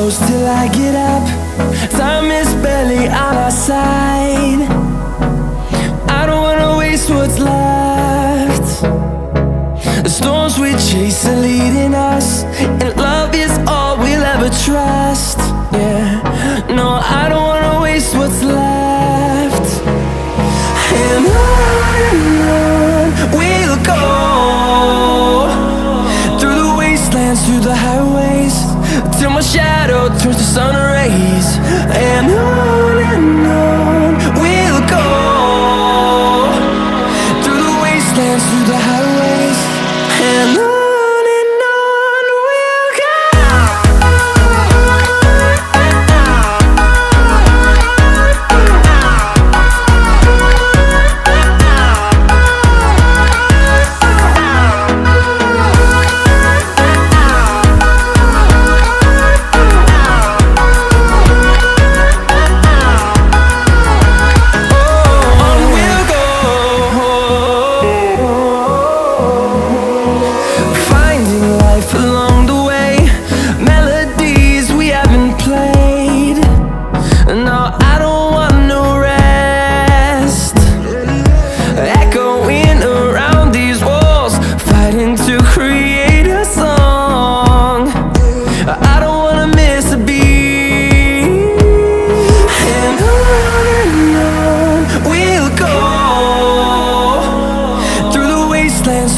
close till I get up. Time is barely on our side. I don't wanna waste what's left. The storms we chase are leading us, and love is all we'll ever trust. Yeah, no, I don't wanna waste what's left. And on we'll go, through the wastelands, through the highways, till my shadow turns to sun rays. And on we'll go, through the wastelands, through the highways, and on.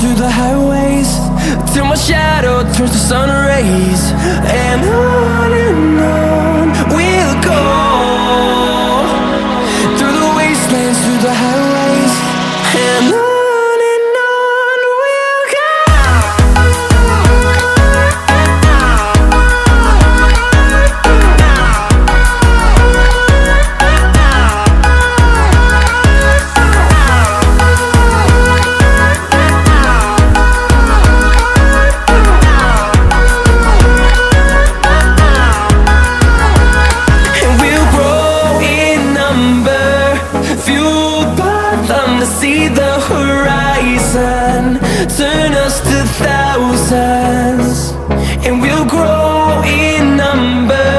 Through the highways, till my shadow turns to sun rays. And on we'll go, through the wastelands, through the highways, and on. See the horizon turn us to thousands, and we'll grow in number,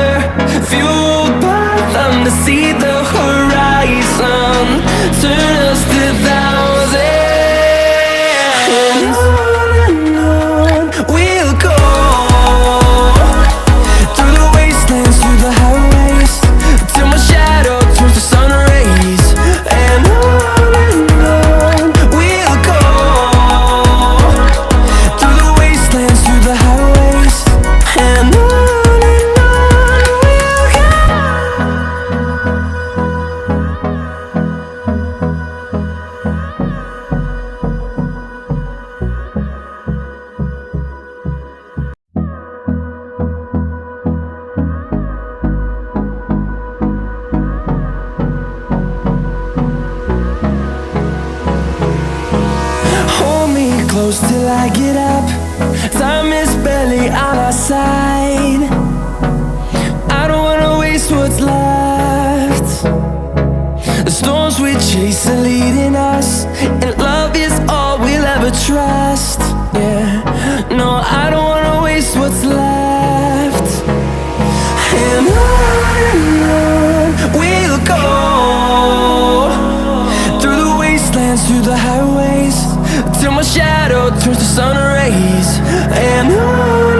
fueled by them. To see the horizon turn us to thousands, and on we'll go, through the wastelands, through the highways, till my shadow turns to sun rays. And on close till I get up. Time is barely on our side. I don't wanna waste what's left. The storms we chase are leading us, and love is all we'll ever trust. Yeah, no, I don't wanna waste what's left. And on we'll go, through the wastelands, through the highways, till my shadow turns to sun rays. And on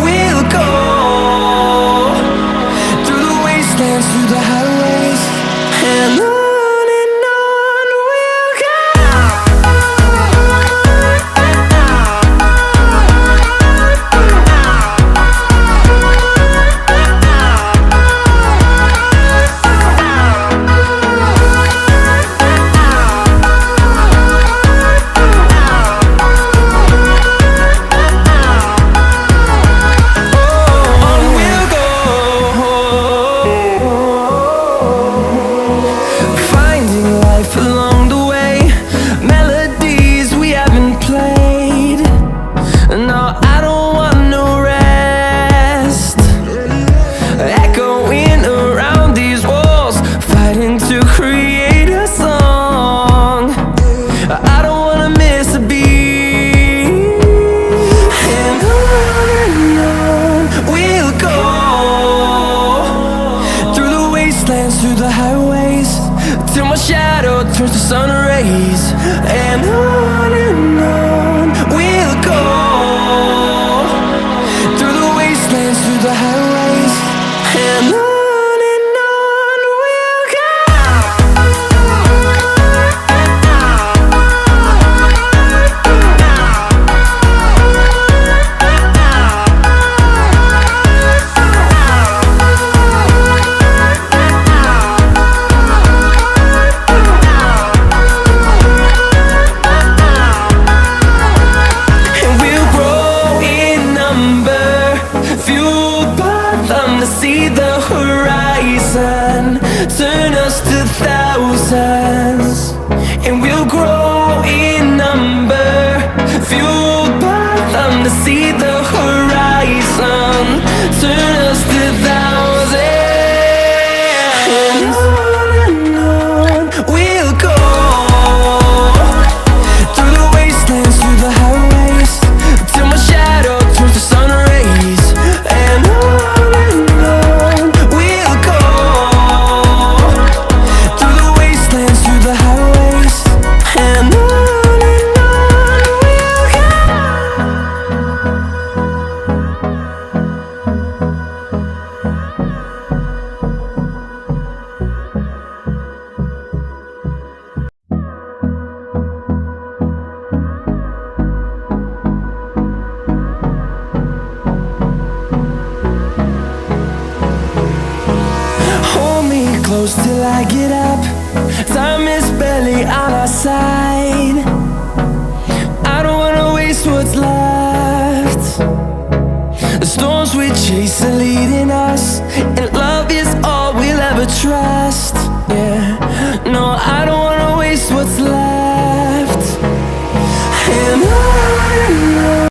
we'll go, through the wastelands, through the highways, and on. wastelands, through the highways, till my shadow turns to sun rays. And on we'll go, through the wastelands, through the highways, and on we'll go. See the horizon turn us to thousands, and we'll grow in number, fueled by them to see the horizon turn us to thousands. And on we'll go, through the wastelands, through the highways, till my shadow turns to sun rays. And on close till I get up. Time is barely on our side. I don't wanna waste what's left. The storms we chase are leading us, and love is all we'll ever trust. Yeah, no.